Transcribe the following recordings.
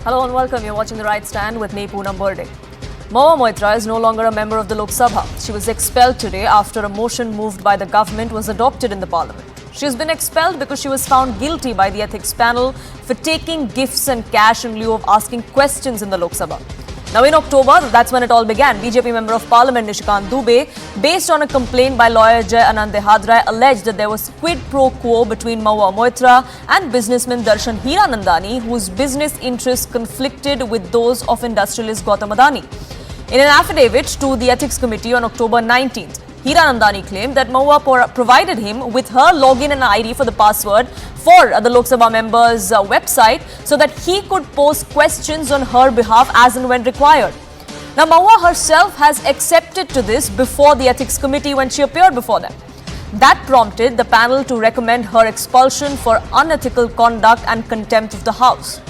Hello and welcome. You're watching The Right Stand with me, Poonam Burde. Mahua Moitra is no longer a member of the Lok Sabha. She was expelled today after a motion moved by the government was adopted in the parliament. She has been expelled because she was found guilty by the ethics panel for taking gifts and cash in lieu of asking questions in the Lok Sabha. Now in October, that's when it all began. BJP Member of Parliament Nishikant Dubey, based on a complaint by lawyer Jai Anand Dehadrai, alleged that there was quid pro quo between Mahua Moitra and businessman Darshan Hiranandani, whose business interests conflicted with those of industrialist Gautam Adani. In an affidavit to the Ethics Committee on October 19th, Hiranandani claimed that Mahua provided him with her login and ID for the password for the Lok Sabha member's website so that he could post questions on her behalf as and when required. Now, Mahua herself has accepted to this before the Ethics Committee when she appeared before them. That prompted the panel to recommend her expulsion for unethical conduct and contempt of the House.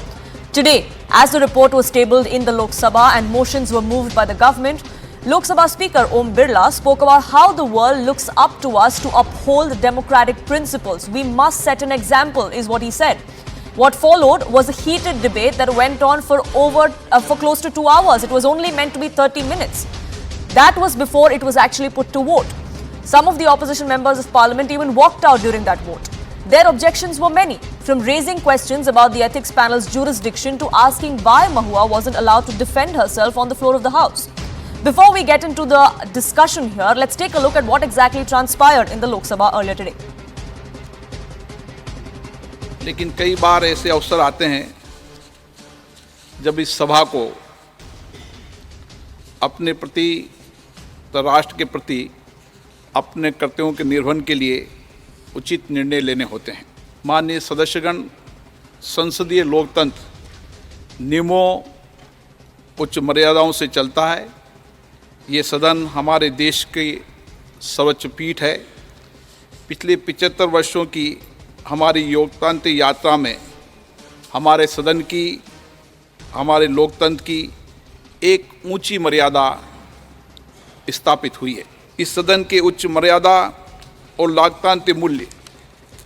Today, as the report was tabled in the Lok Sabha and motions were moved by the government, Lok Sabha Speaker Om Birla spoke about how the world looks up to us to uphold democratic principles. We must set an example, is what he said. What followed was a heated debate that went on for close to 2 hours. It was only meant to be 30 minutes. That was before it was actually put to vote. Some of the opposition members of parliament even walked out during that vote. Their objections were many, from raising questions about the ethics panel's jurisdiction to asking why Mahua wasn't allowed to defend herself on the floor of the House. Before we get into the discussion here, let's take a look at what exactly transpired in the Lok Sabha earlier today. लेकिन कई बार ऐसे अवसर आते हैं जब इस सभा को अपने प्रति, राष्ट्र के प्रति, अपने कर्तव्यों के निर्वहन के लिए उचित निर्णय लेने होते हैं। माननीय सदस्यगण, संसदीय लोकतंत्र नियमों, उच्च मर्यादाओं से चलता है। ये सदन हमारे देश की सर्वोच्च पीठ है। पिछले 75 वर्षों की हमारी लोकतांत्रिक यात्रा में हमारे सदन की, हमारे लोकतंत्र की एक ऊंची मर्यादा स्थापित हुई है। इस सदन के उच्च मर्यादा और लोकतांत्रिक मूल्य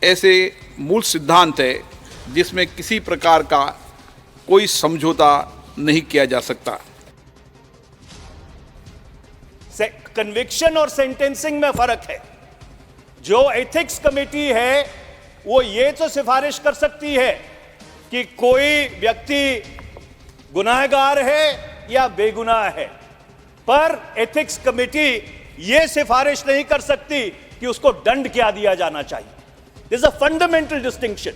ऐसे मूल सिद्धांत है जिसमें किसी प्रकार का कोई समझौता नहीं किया जा सकता। कन्विक्शन और सेंटेंसिंग में फर्क है। जो एथिक्स कमेटी है वो ये तो सिफारिश कर सकती है कि कोई व्यक्ति गुनाहगार है या बेगुनाह है, पर एथिक्स कमेटी ये सिफारिश नहीं कर सकती कि उसको दंड क्या दिया जाना चाहिए। This is a fundamental distinction.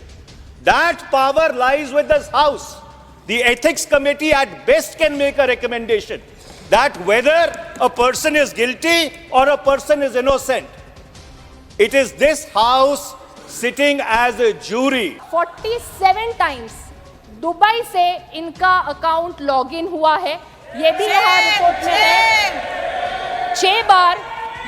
That power lies with this house. The ethics committee at best can make a recommendation that whether a person is guilty or a person is innocent. It is this house sitting as a jury. 47 times Dubai से इनका account login हुआ है, ये भी यहाँ report में है। 6 बार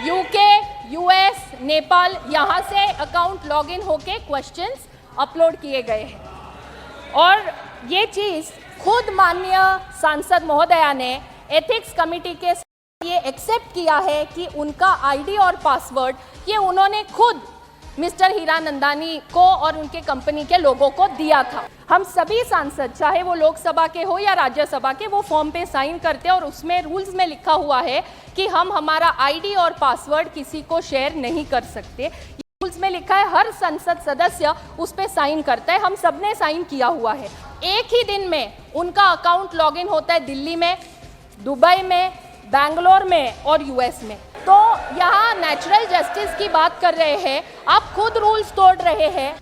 UK, US, Nepal, यहाँ से अकाउंट लॉगिन होके क्वेश्चंस अपलोड किए गए हैं। और ये चीज़ खुद माननीय सांसद महोदया ने एथिक्स कमेटी के ये एक्सेप्ट किया है कि उनका आईडी और पासवर्ड ये उन्होंने खुद मिस्टर हीरानंदानी को और उनके कंपनी के लोगों को दिया था। हम सभी सांसद, चाहे वो लोकसभा के हो या राज्यसभा के, वो फॉर्म पे साइन करते हैं और उसमें रूल्स में लिखा हुआ है कि हम हमारा आईडी और पासवर्ड किसी को शेयर नहीं कर सकते। रूल्स में लिखा है, हर संसद सदस्य उस पे साइन करता है। हम सबने साइन किया हुआ है। एक ही दिन में उनका अकाउंट लॉगिन होता है दिल्ली में, दुबई में, बैंगलोर में और यूएस में। तो यहाँ नेचुरल जस्टिस की बात कर रहे हैं, आप खुद रूल्स तोड़ रहे हैं।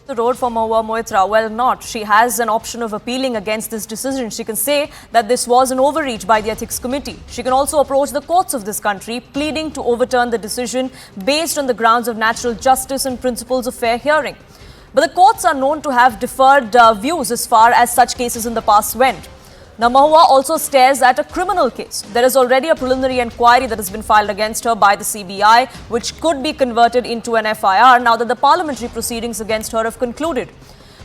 The road for Mahua Moitra? Well, not. She has an option of appealing against this decision. She can say that this was an overreach by the Ethics Committee. She can also approach the courts of this country, pleading to overturn the decision based on the grounds of natural justice and principles of fair hearing. But the courts are known to have deferred views as far as such cases in the past went. Now, Mahua also stares at a criminal case. There is already a preliminary inquiry that has been filed against her by the CBI, which could be converted into an FIR now that the parliamentary proceedings against her have concluded.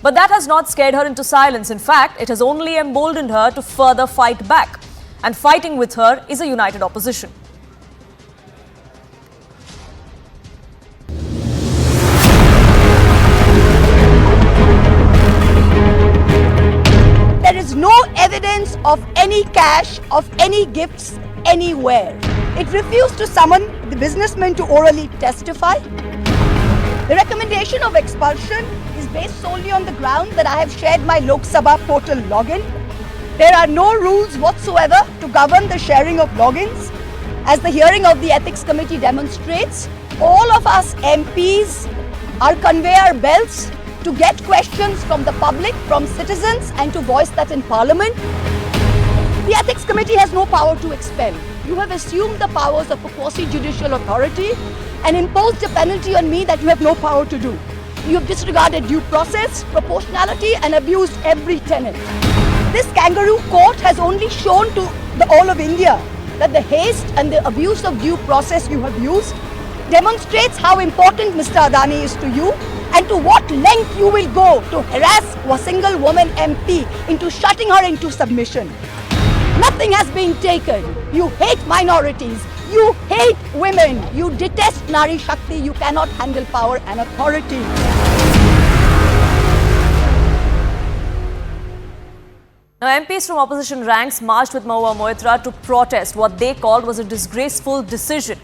But that has not scared her into silence. In fact, it has only emboldened her to further fight back. And fighting with her is a united opposition. of any cash, of any gifts, anywhere. It refused to summon the businessmen to orally testify. The recommendation of expulsion is based solely on the ground that I have shared my Lok Sabha portal login. There are no rules whatsoever to govern the sharing of logins. As the hearing of the Ethics Committee demonstrates, all of us MPs are conveyor belts to get questions from the public, from citizens, and to voice that in Parliament. The Ethics Committee has no power to expel. You have assumed the powers of a quasi-judicial authority and imposed a penalty on me that you have no power to do. You have disregarded due process, proportionality, and abused every tenet. This kangaroo court has only shown to the all of India that the haste and the abuse of due process you have used demonstrates how important Mr. Adani is to you and to what length you will go to harass a single woman MP into shutting her into submission. Nothing has been taken. You hate minorities. You hate women. You detest Nari Shakti. You cannot handle power and authority. Now, MPs from opposition ranks marched with Mahua Moitra to protest what they called was a disgraceful decision.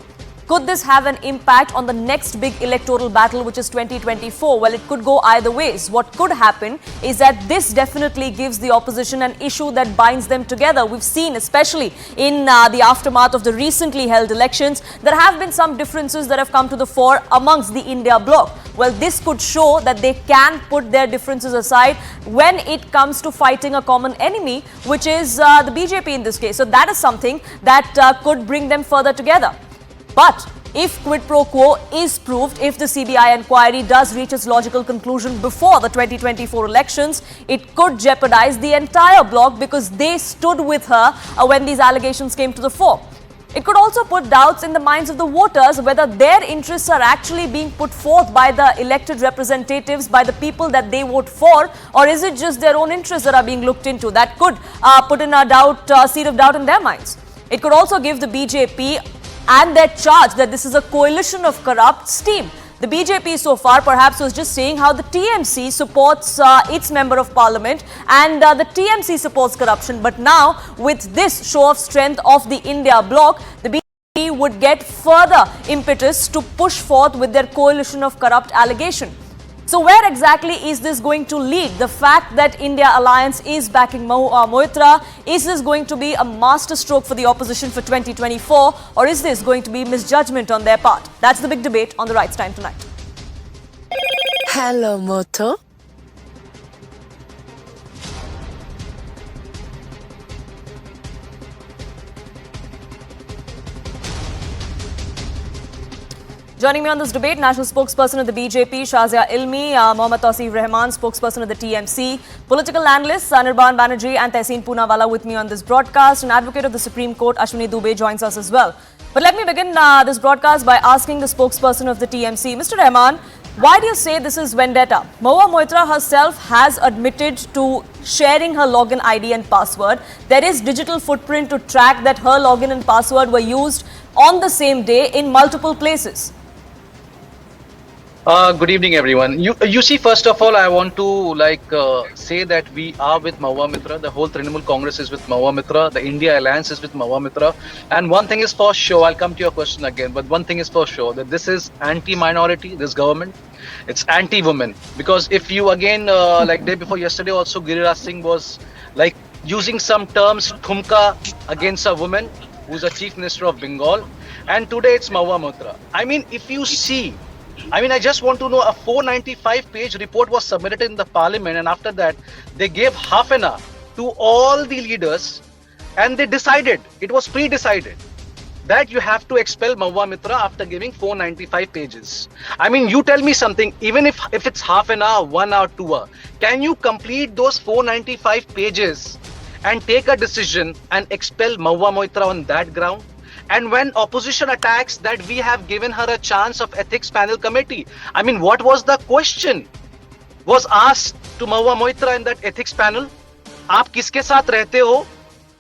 Could this have an impact on the next big electoral battle, which is 2024? Well, it could go either ways. What could happen is that this definitely gives the opposition an issue that binds them together. We've seen, especially in the aftermath of the recently held elections, there have been some differences that have come to the fore amongst the India bloc. Well, this could show that they can put their differences aside when it comes to fighting a common enemy, which is the BJP in this case. So that is something that could bring them further together. But if quid pro quo is proved, if the CBI inquiry does reach its logical conclusion before the 2024 elections, it could jeopardize the entire bloc because they stood with her when these allegations came to the fore. It could also put doubts in the minds of the voters whether their interests are actually being put forth by the elected representatives, by the people that they vote for, or is it just their own interests that are being looked into? That could put in a seed of doubt in their minds. It could also give the BJP and their charge that this is a coalition of corrupt steam. The BJP so far perhaps was just saying how the TMC supports its member of parliament and the TMC supports corruption. But now with this show of strength of the India bloc, the BJP would get further impetus to push forth with their coalition of corrupt allegation. So where exactly is this going to lead? The fact that India Alliance is backing Mahua Moitra, is this going to be a masterstroke for the opposition for 2024, or is this going to be misjudgment on their part? That's the big debate on The Right Stand tonight. Hello, Moto. Joining me on this debate, national spokesperson of the BJP, Shazia Ilmi, Mohammad Tausif Rahman, spokesperson of the TMC, political analyst, Anirban Banerjee and Tehseen Poonawala with me on this broadcast, and advocate of the Supreme Court, Ashwini Dubey, joins us as well. But let me begin this broadcast by asking the spokesperson of the TMC, Mr. Rahman, why do you say this is vendetta? Mahua Moitra herself has admitted to sharing her login ID and password. There is digital footprint to track that her login and password were used on the same day in multiple places. Good evening, everyone. You see, first of all, I want to say that we are with Mahua Moitra. The whole Trinamool Congress is with Mahua Moitra. The India Alliance is with Mahua Moitra. And one thing is for sure, I'll come to your question again, but one thing is for sure, that this is anti-minority, this government. It's anti-women. Because if you again, like day before yesterday also, Giriraj Singh was like using some terms, thumka, against a woman who's a chief minister of Bengal. And today it's Mahua Moitra. I mean, if you see, I just want to know, a 495-page report was submitted in the parliament, and after that, they gave half an hour to all the leaders, and they decided, it was pre-decided, that you have to expel Mahua Moitra after giving 495 pages. You tell me something, even if it's half an hour, 1 hour, 2 hours, can you complete those 495 pages and take a decision and expel Mahua Moitra on that ground? And when opposition attacks that we have given her a chance of ethics panel committee, what was the question was asked to Mahua Moitra in that ethics panel? आप किसके साथ रहते हो?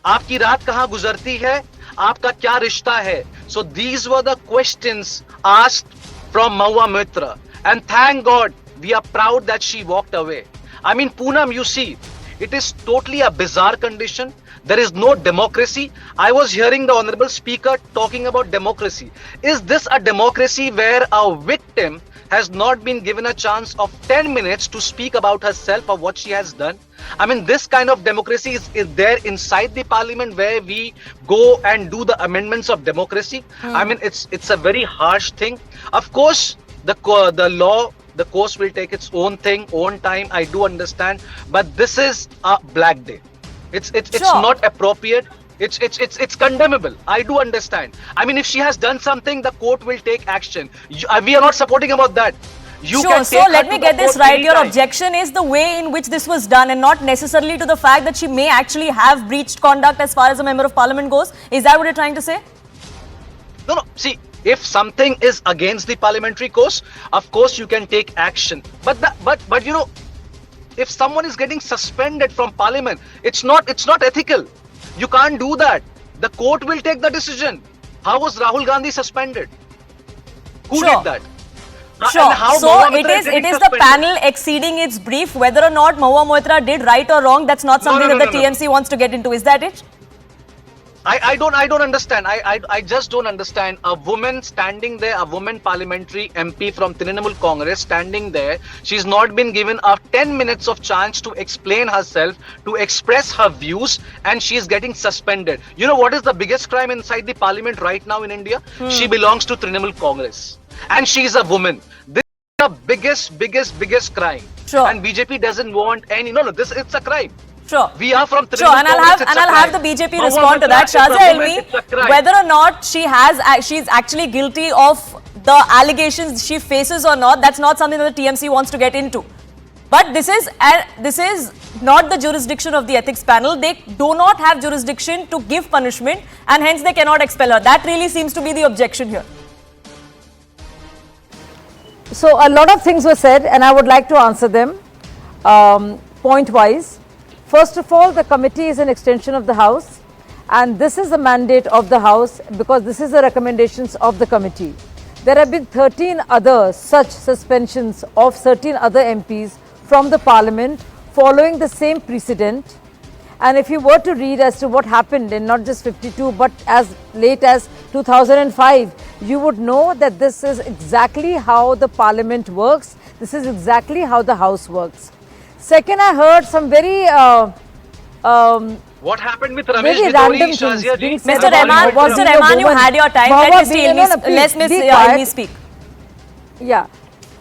आपकी रात कहाँ गुजरती है? आपका क्या रिश्ता है? So these were the questions asked from Mahua Moitra. And thank God, we are proud that she walked away. Poonam, you see, It is totally a bizarre condition. There is no democracy. I was hearing the Honorable Speaker talking about democracy. Is this a democracy where a victim has not been given a chance of 10 minutes to speak about herself or what she has done? I mean, this kind of democracy is there inside the parliament where we go and do the amendments of democracy. I mean, it's a very harsh thing. Of course, the law, the course will take its own thing, own time. I do understand, but this is a black day. It's Sure. not appropriate. It's condemnable. I do understand. I mean, if she has done something, the court will take action. We are not supporting about that. You Sure, can so take her let to me the get this court right. Your anytime. objection is the way in which this was done and not necessarily to the fact that she may actually have breached conduct as far as a member of parliament goes. Is that what you're trying to say? No. See, if something is against the parliamentary course, of course you can take action. But you know, if someone is getting suspended from parliament, it's not ethical. You can't do that. The court will take the decision. How was Rahul Gandhi suspended? Who Sure. did that? Sure. And how So Mahua it Moitra is getting the suspended? panel exceeding its brief. Whether or not Mahua Moitra did right or wrong, that's not something no, that the no. TMC wants to get into. Is that it? I don't understand. I just don't understand. A woman standing there, a woman parliamentary MP from Trinamool Congress standing there. She's not been given a 10 minutes of chance to explain herself, to express her views, and she's getting suspended. You know what is the biggest crime inside the parliament right now in India? She belongs to Trinamool Congress, and she's a woman. This is the biggest crime. Sure. And BJP doesn't want any. No, it's a crime. Sure. We are from Trinamool Sure, and Congress, I'll have the BJP respond to that. Shazia Elmi, whether or not she's actually guilty of the allegations she faces or not, that's not something that the TMC wants to get into. But this is not the jurisdiction of the ethics panel. They do not have jurisdiction to give punishment, and hence they cannot expel her. That really seems to be the objection here. So a lot of things were said, and I would like to answer them point-wise. First of all, the committee is an extension of the House, and this is the mandate of the House because this is the recommendations of the committee. There have been 13 other such suspensions of certain other MPs from the Parliament following the same precedent. And if you were to read as to what happened in not just 52 but as late as 2005, you would know that this is exactly how the Parliament works. This is exactly how the House works. Second, I heard some very What happened with Ramesh very Bidori, random Shazia things ji? being said Mr. about Rahman, Mahua Mr. being a Rahman, you woman. had your time. Mahua Let being- no, no, please, Miss be Elmi quiet. speak. Yeah.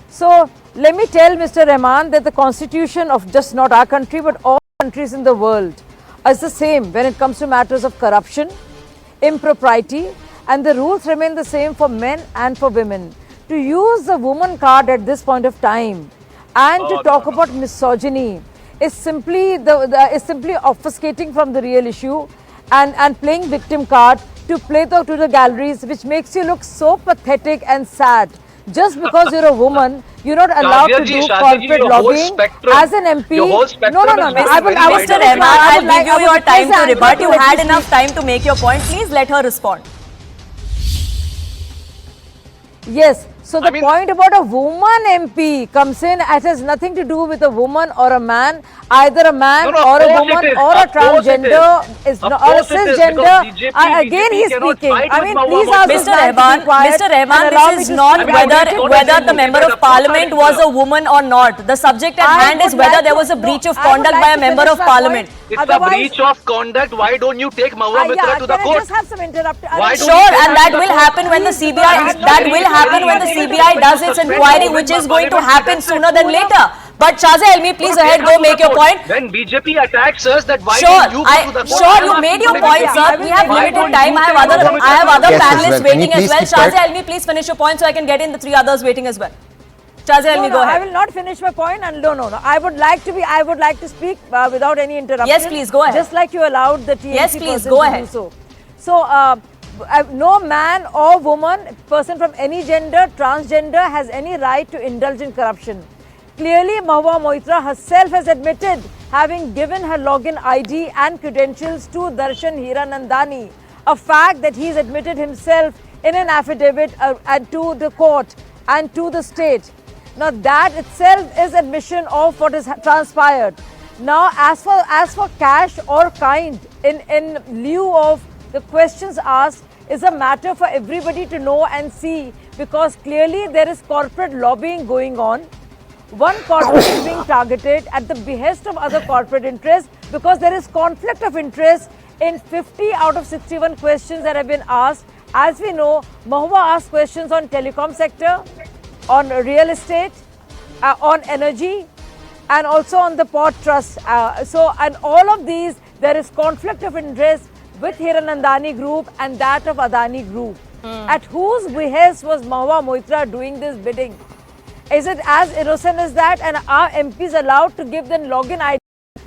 So let me tell Mr. Rahman that the constitution of just not our country but all countries in the world is the same when it comes to matters of corruption, impropriety, and the rules remain the same for men and for women. To use the woman card at this point of time and to talk about misogyny is simply obfuscating from the real issue and playing victim card to play to the galleries, which makes you look so pathetic and sad. Just because you're a woman, you're not allowed to do corporate lobbying as an MP. No. Mr. Rahman, I'll give you your time to rebut. You had enough time to make your point. Please let her respond. Yes. So the point about a woman MP comes in, it has nothing to do with a woman or a man. Either a man or a woman or a transgender is not, or a cisgender. Again, he's speaking. I mean, please ask Mr. Rahman, this is not whether the member of parliament was a woman or not. The subject at hand is whether there was a breach of conduct by a member of parliament. It's a breach of conduct. Why don't you take Mahua Moitra to the court? Just have some interruption. Sure, and that will happen when the CBI does its inquiry, which is going to happen sooner than later. But Shazia Elmi, please ahead, go make your point. When BJP attacks us, that why Sure, don't you go to the court? sure, you made your point, sir. We have limited time. I have other Yes, panelists as well. Can you waiting as please well. keep quiet? Shazia Elmi, please finish your point so I can get in the three others waiting as well. Shazia Elmi, go I ahead. will not finish my point, and no. I would like to speak without any interruption. Yes, please, go ahead. Just like you allowed the TMC Yes, please, person go to ahead. do so. So, no man or woman, person from any gender, transgender, has any right to indulge in corruption. Clearly, Mahua Moitra herself has admitted having given her login ID and credentials to Darshan Hiranandani, a fact that he's admitted himself in an affidavit and to the court and to the state. Now, that itself is admission of what has transpired. Now, as for cash or kind, in lieu of the questions asked, is a matter for everybody to know and see, because clearly there is corporate lobbying going on. One corporate is being targeted at the behest of other corporate interests, because there is conflict of interest in 50 out of 61 questions that have been asked. As we know, Mahua asked questions on telecom sector, on real estate, on energy, and also on the port trust. And all of these, there is conflict of interest with Hiranandani Group and that of Adani Group. At whose behest was Mahua Moitra doing this bidding? Is it as innocent as that? And are MPs allowed to give them login ID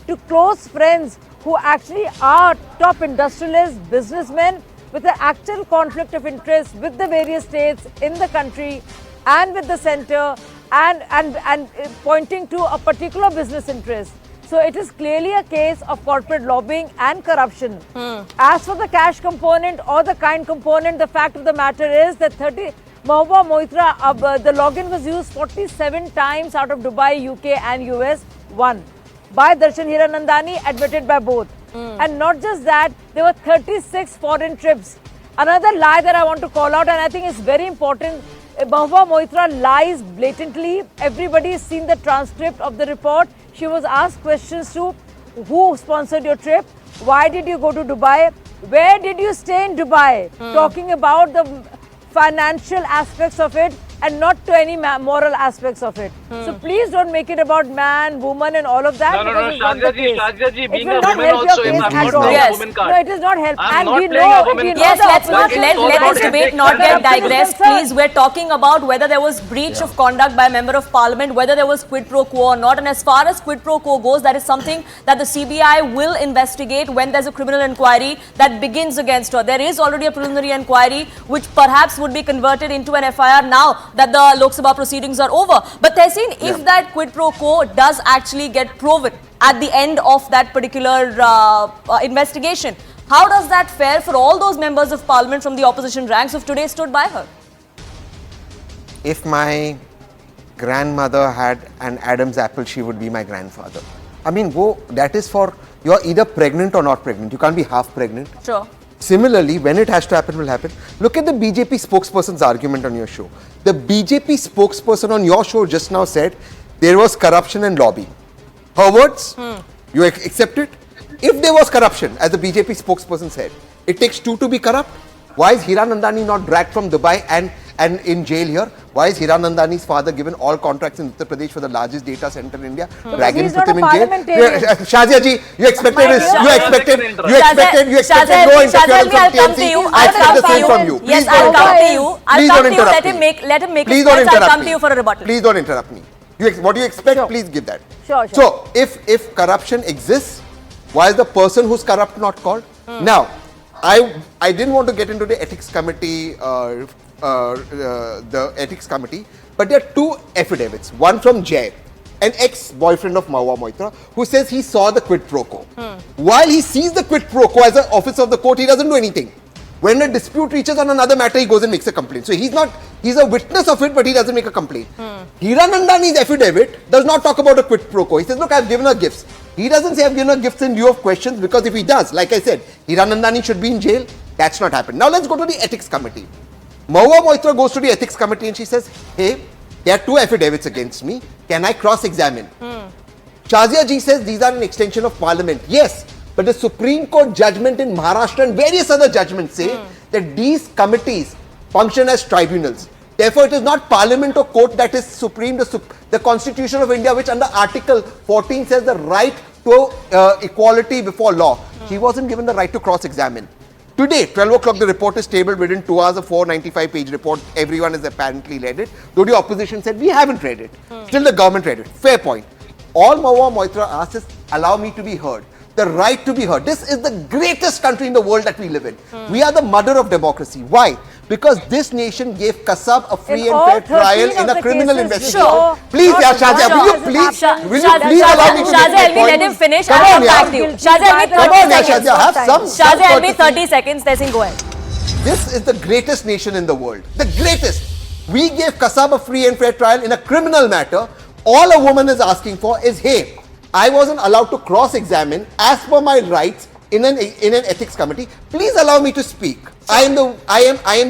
to close friends who actually are top industrialists, businessmen, with an actual conflict of interest with the various states in the country and with the centre, and pointing to a particular business interest? So it is clearly a case of corporate lobbying and corruption. As for the cash component or the kind component, the fact of the matter is that Mahua Moitra, the login was used 47 times out of Dubai, UK and US, one by Darshan Hiranandani, admitted by both. And not just that, there were 36 foreign trips. Another lie that I want to call out, and I think it's very important, Mahua Moitra lies blatantly. Everybody has seen the transcript of the report. She was asked questions to: who sponsored your trip? Why did you go to Dubai? Where did you stay in Dubai? Talking about the financial aspects of it and not to any moral aspects of it. So please don't make it about man, woman and all of that. No, Shazia ji, being a will not woman help also, your if case I'm at not all. playing a Yes. woman card. No, it is not help. I'm And not we playing a know, woman we card. know Yes, the let's not opposition- let this debate not get digressed. concerned. Please, we're talking about whether there was breach of conduct by a member of parliament, whether there was quid pro quo or not. And as far as quid pro quo goes, that is something that the CBI will investigate when there's a criminal inquiry that begins against her. There is already a preliminary inquiry which perhaps would be converted into an FIR now that the Lok Sabha proceedings are over. But Tehseen, if that quid pro quo does actually get proven at the end of that particular investigation, how does that fare for all those members of parliament from the opposition ranks who've today stood by her? If my grandmother had an Adam's apple, she would be my grandfather. I mean, that is for, you're either pregnant or not pregnant. You can't be half pregnant. Sure. Similarly, when it has to happen, will happen. Look at the BJP spokesperson's argument on your show. The BJP spokesperson on your show just now said there was corruption and lobby. Her words, you accept it? If there was corruption, as the BJP spokesperson said, it takes two to be corrupt. Why is Hiranandani not dragged from Dubai and in jail here? Why is Hiranandani's father given all contracts in Uttar Pradesh for the largest data center in India? Drag him, he's put not him a in jail. parliamentarian. Shazia ji, you expected no interruption. Shazia, I'll come to you. I expect the same from you. Yes, Please I'll don't come to interrupt you. me. I'll Please come don't to you. interrupt Let him make Please his don't points. I'll interrupt come me. to you for a rebuttal. Please don't interrupt me. What you expect, Sure. please give that. Sure. So, if corruption exists, why is the person who's corrupt not called? Now, I didn't want to get into the ethics committee, but there are two affidavits. One from Jay, an ex-boyfriend of Mahua Moitra, who says he saw the quid pro quo. While he sees the quid pro quo as an officer of the court, he doesn't do anything. When a dispute reaches on another matter, he goes and makes a complaint. So he's a witness of it, but he doesn't make a complaint. Hiranandani's affidavit does not talk about a quid pro quo. He says, look, I've given her gifts. He doesn't say I've given her gifts in lieu of questions, because if he does, like I said, Hiranandani should be in jail. That's not happened. Now let's go to the ethics committee. Mahua Moitra goes to the ethics committee and she says, hey, there are two affidavits against me. Can I cross-examine? Shazia ji says these are an extension of parliament. Yes, but the Supreme Court judgment in Maharashtra and various other judgments say that these committees function as tribunals. Therefore, it is not parliament or court that is supreme. The Constitution of India, which under Article 14 says the right to equality before law. She wasn't given the right to cross-examine. Today, 12 o'clock, the report is tabled within 2 hours, a 495-page report. Everyone has apparently read it. Though the opposition said, we haven't read it. Still, the government read it. Fair point. All Mahua Moitra asks is, allow me to be heard. The right to be heard. This is the greatest country in the world that we live in. We are the mother of democracy. Why? Because this nation gave Kasab a free and fair trial in a criminal investigation. Sure. Please, Shazia, will you please allow me to Shazia, make my let point? him finish. Come I'll on, come back yaar. to you. Shazia, Come on, Shazia, have some Shazia, courtesy. 30 seconds. Tehseen, go ahead. This is the greatest nation in the world. The greatest. We gave Kasab a free and fair trial in a criminal matter. All a woman is asking for is, hey, I wasn't allowed to cross-examine as per my rights in an ethics committee. Please allow me to speak. I am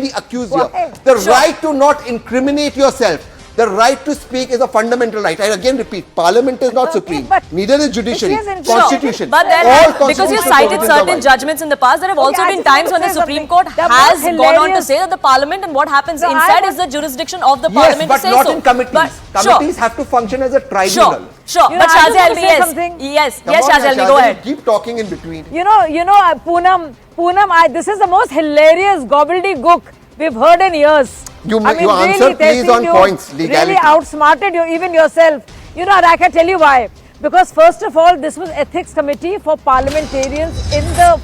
the accused here. The right to not incriminate yourself. The right to speak is a fundamental right. I again repeat, Parliament is not supreme. Neither is judiciary. Constitution. But then, because you cited certain judgments in the past, there have also been times when the Supreme Court has gone on to say that the Parliament and what happens inside is the jurisdiction of the Parliament to say so. Yes, but not in committees. Committees have to function as a tribunal. Sure. But Shazia Almi, yes, Shazia Almi, go ahead. Keep talking in between. You know, Poonam, this is the most hilarious gobbledygook we've heard in years. You answer please on points, legality. Really outsmarted you, even yourself. You know, I can tell you why. Because first of all, this was ethics committee for parliamentarians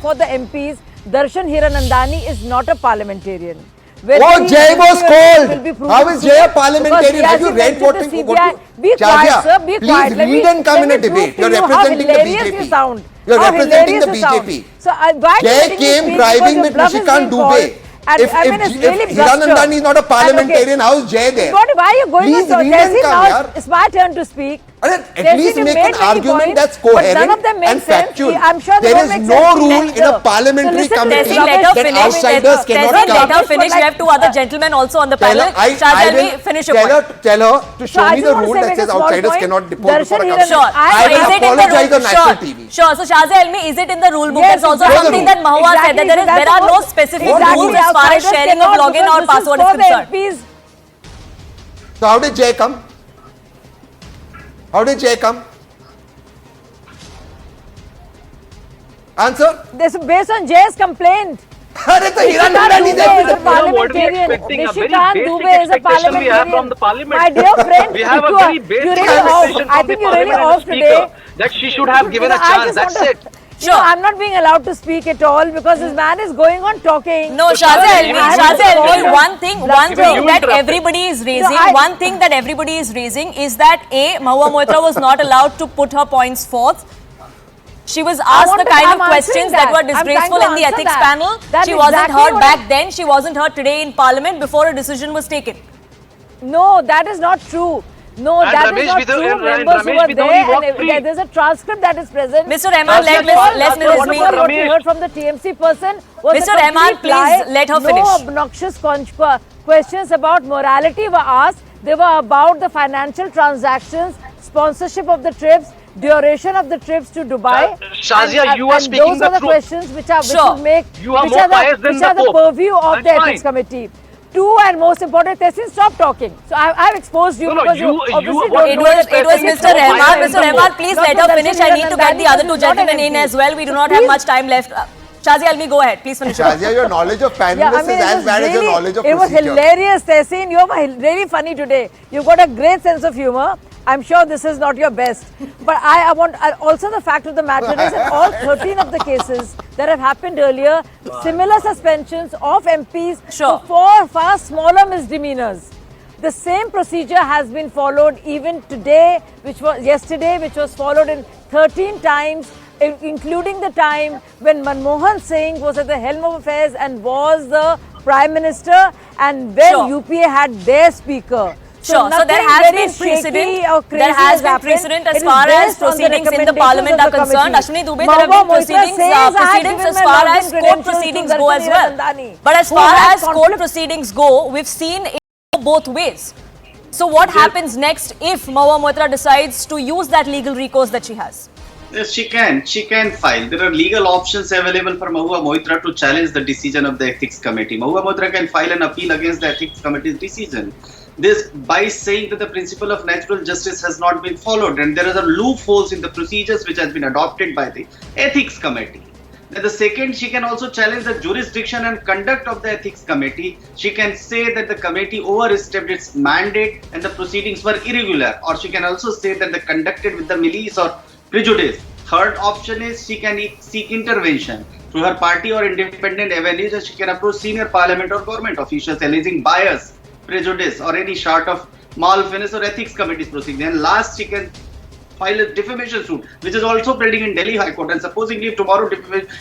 for the MPs. Darshan Hiranandani is not a parliamentarian. Jay was called. How is Jay a parliamentarian? Have you read what he got? Be quiet, sir. Be quiet. Please read and come in a debate. You're representing the BJP. You're representing the BJP. So Jay came driving with Nishikant Dubey. If Hiranandani is not a parliamentarian, how is Jay there? Why are you going Please read and come, now? It's my turn to speak. At least make an argument that's coherent and factual. There is no rule in a parliamentary committee that outsiders cannot come. Let her finish. We have two other gentlemen also on the panel. I will finish your point. Tell her to show me the rule that says outsiders cannot depose before a committee. Sure. I will apologize on national TV. Sure. So Shazia Almi, is it in the rule book? There's also something that Mahua said that there are no specific rules as far as sharing of login or password is concerned. So how did Jay come? How did Jay come? Answer? This is based on Jay's complaint. Hiranandani is a parliamentarian. Nishikant Dubey is a parliamentarian. My dear friend, we have a very basic expectation I think you're really off today. That she should have given a chance. That's it. Sure. I'm not being allowed to speak at all because this man is going on talking. No, Shazia Almi, one thing that everybody is raising, is that Mahua Moitra was not allowed to put her points forth. She was asked the kind of questions that were disgraceful in the ethics panel. She wasn't heard back then. She wasn't heard today in Parliament before a decision was taken. No, that is not true. No, and that is not true. Members who were there, and there's a transcript that is present. Mr. Rahman, let Ms. me. What we heard from the TMC person was Mr. Rahman, please let her finish. No obnoxious questions about morality were asked. They were about the financial transactions, sponsorship of the trips, duration of the trips to Dubai. Shazia, you are speaking the truth. Those are the questions which are the purview of the ethics committee. Two, and most important, Tessin, stop talking. So I've exposed you because you obviously don't know. It was Mr. Rahman. Mr. Rahman, please let her finish. I need to get the other two gentlemen in as well. We do not have much time left. Shazia Almi, go ahead. Please finish. Shazia, your knowledge of panelists is as bad as your knowledge of procedure. It was hilarious, Tessin. You're really funny today. You've got a great sense of humor. I'm sure this is not your best. But also the fact of the matter is that all 13 of the cases that have happened earlier, similar suspensions of MPs for far smaller misdemeanors. The same procedure has been followed even today, which was yesterday, which was followed in 13 times, including the time when Manmohan Singh was at the helm of affairs and was the Prime Minister, and when UPA had their speaker. So there has been precedent. There has been precedent as far as proceedings in the Parliament are concerned. Ashwini Dubey, there have been proceedings as far as court proceedings go as well. But as far as court proceedings go, we've seen it go both ways. So what happens next if Mahua Moitra decides to use that legal recourse that she has? Yes, she can file. There are legal options available for Mahua Moitra to challenge the decision of the Ethics Committee. Mahua Moitra can file an appeal against the Ethics Committee's decision. This by saying that the principle of natural justice has not been followed and there are loopholes in the procedures which has been adopted by the Ethics Committee. Then the second, she can also challenge the jurisdiction and conduct of the Ethics Committee. She can say that the committee overstepped its mandate and the proceedings were irregular, or she can also say that they conducted with the malice or prejudice. Third option is she can seek intervention through her party or independent avenues, and she can approach senior parliament or government officials alleging bias, prejudice or any sort of malfeasance or ethics committee's proceeding. And last, she can file a defamation suit, which is also pending in Delhi High Court. And supposedly if tomorrow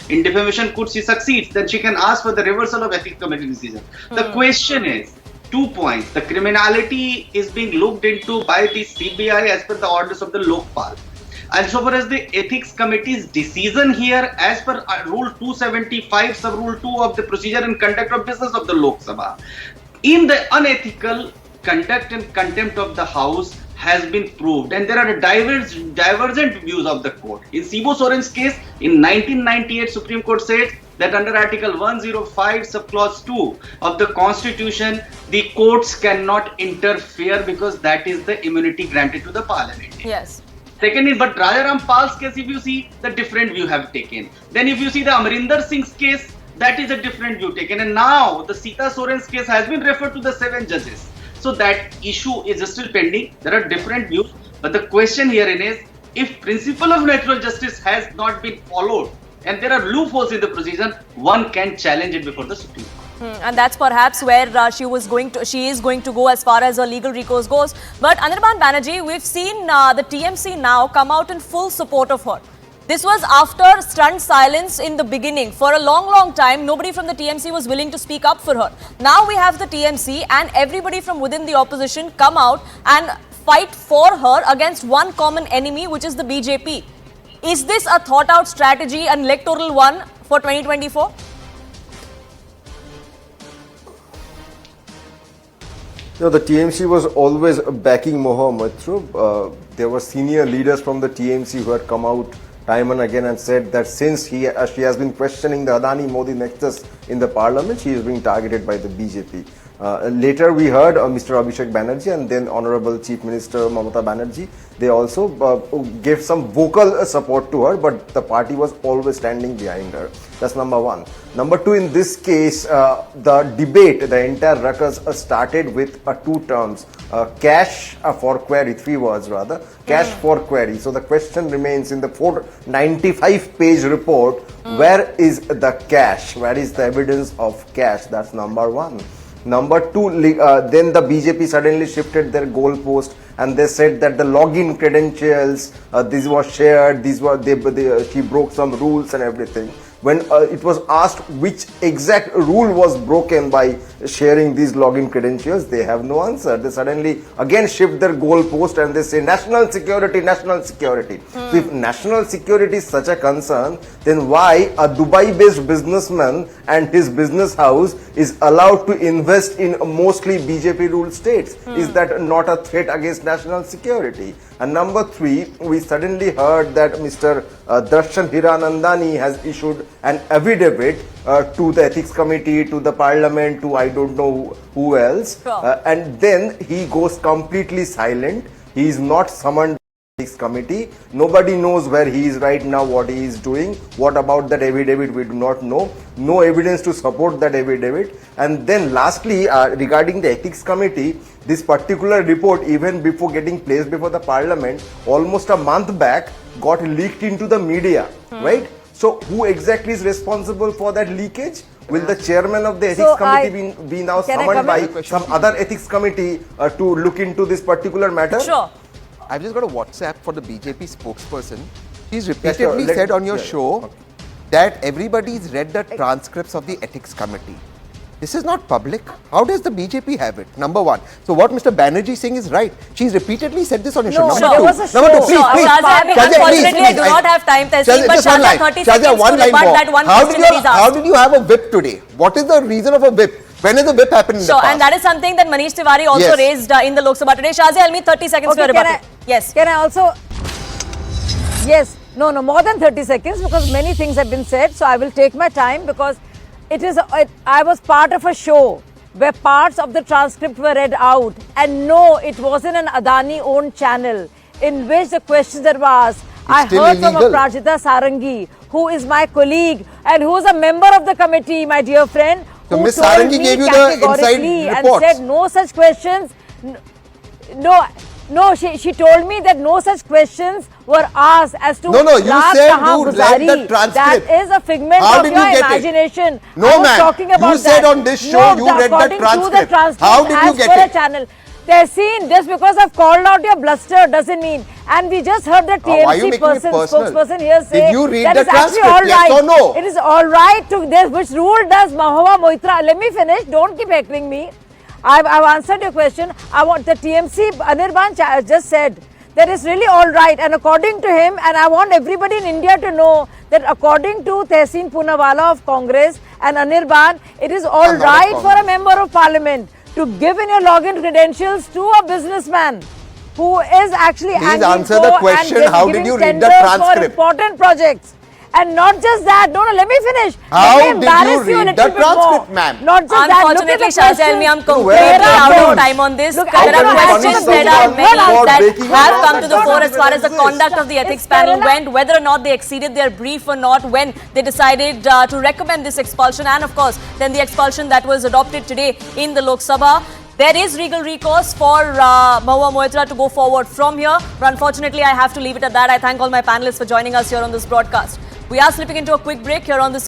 in defamation court she succeeds, then she can ask for the reversal of ethics committee decision. The question is, 2 points. The criminality is being looked into by the CBI as per the orders of the Lokpal. And so far as the Ethics Committee's decision here, as per Rule 275, Sub-Rule 2 of the Procedure and Conduct of Business of the Lok Sabha, in the unethical conduct and contempt of the House has been proved, and there are divergent views of the court. In Sibu Soren's case, in 1998, Supreme Court said that under Article 105, Subclause 2 of the Constitution, the courts cannot interfere because that is the immunity granted to the Parliament. Yes. Second is, but Rajaram Pal's case, if you see, the different view have taken. Then if you see the Amarinder Singh's case, that is a different view taken. And now the Sita Soren's case has been referred to the 7 judges. So that issue is still pending. There are different views. But the question herein is, if principle of natural justice has not been followed and there are loopholes in the procedure, one can challenge it before the Supreme Court. And that's perhaps where she is going to go as far as her legal recourse goes. But Anirban Banerjee, we've seen the TMC now come out in full support of her. This was after stunned silence in the beginning. For a long time, nobody from the TMC was willing to speak up for her. Now we have the TMC and everybody from within the opposition come out and fight for her against one common enemy, which is the BJP. Is this a thought out strategy, an electoral one for 2024? No, the TMC was always backing Mahua Moitra. There were senior leaders from the TMC who had come out time and again and said that since she has been questioning the Adani-Modi nexus in the parliament, she is being targeted by the BJP. Later we heard Mr. Abhishek Banerjee and then Honorable Chief Minister Mamata Banerjee. They also gave some vocal support to her, but the party was always standing behind her. That's number one. Number two, in this case, the debate, the entire ruckus started with 2 terms. Cash for query, 3 words rather, cash for query. So the question remains in the 495-page report, where is the cash? Where is the evidence of cash? That's number one. Number two, then the BJP suddenly shifted their goalpost and they said that the login credentials, these were shared, she broke some rules and everything. When it was asked which exact rule was broken by sharing these login credentials, they have no answer. They suddenly again shift their goalpost and they say national security, national security. So if national security is such a concern, then why a Dubai-based businessman and his business house is allowed to invest in mostly BJP-ruled states? Is that not a threat against national security? And number three, we suddenly heard that Mr. Darshan Hiranandani has issued an affidavit to the Ethics Committee, to the Parliament, to I don't know who else. Sure. And then he goes completely silent. He is not summoned to the Ethics Committee. Nobody knows where he is right now, what he is doing. What about that affidavit? We do not know. No evidence to support that affidavit. And then lastly, regarding the Ethics Committee, this particular report, even before getting placed before the Parliament, almost a month back, got leaked into the media, right? So who exactly is responsible for that leakage? Will the chairman of the Ethics Committee be now summoned by some other Ethics Committee to look into this particular matter? Sure. I've just got a WhatsApp for the BJP spokesperson. He's repeatedly said on your show that everybody's read the transcripts of the Ethics Committee. This is not public. How does the BJP have it? Number one. So what Mr. Banerjee is saying is right. She's repeatedly said this on your show. There Number two, please. Unfortunately, I do not have time, Tehseen, but Shazia, 30 seconds to rebut that one question that he's asked. How did you have a whip today? What is the reason of a whip? When has the whip happened in the past? And that is something that Manish Tiwari also raised in the Lok Sabha today. Shazia, I'll need 30 seconds for rebuttal. Yes. Can I also... Yes. No, more than 30 seconds because many things have been said. So I will take my time because I was part of a show where parts of the transcript were read out. And no, it wasn't an Adani-owned channel in which the questions that were asked. I heard from Aprajita Sarangi, who is my colleague and who is a member of the committee, my dear friend. So Ms. Sarangi gave you the inside reports. And said no such questions. No, she told me that no such questions were asked as to you said you read the transcript. That is a figment of your imagination. No, ma'am. You said on this show you read the transcript. How did you get it? Channel. Tehseen, just because I've called out your bluster doesn't mean. And we just heard the TMC spokesperson here say did you read that the it's actually transcript, all right. yes or no? It is all right to this. Which rule does Mahua Moitra? Let me finish. Don't keep heckling me. I've answered your question. I want the TMC, Anirban just said that is really all right. And according to him, and I want everybody in India to know that according to Tehseen Poonawalla of Congress and Anirban, it is all right for a member of parliament to give in your login credentials to a businessman who is actually Please answer the question. How did you read the transcript? For important projects. And not just that, no, let me finish. How let me embarrass did you read a the little bit more. transcript, ma'am? Not just that, look at Unfortunately, the Shah Jalmi, I'm completely out of time on this. Look, There are questions that are many that breaking have laws come to the that fore don't as far as the even conduct of the ethics panel went, whether or not they exceeded their brief or not, when they decided to recommend this expulsion, and of course, then the expulsion that was adopted today in the Lok Sabha. There is legal recourse for Mahua Moitra to go forward from here, but unfortunately, I have to leave it at that. I thank all my panelists for joining us here on this broadcast. We are slipping into a quick break here on this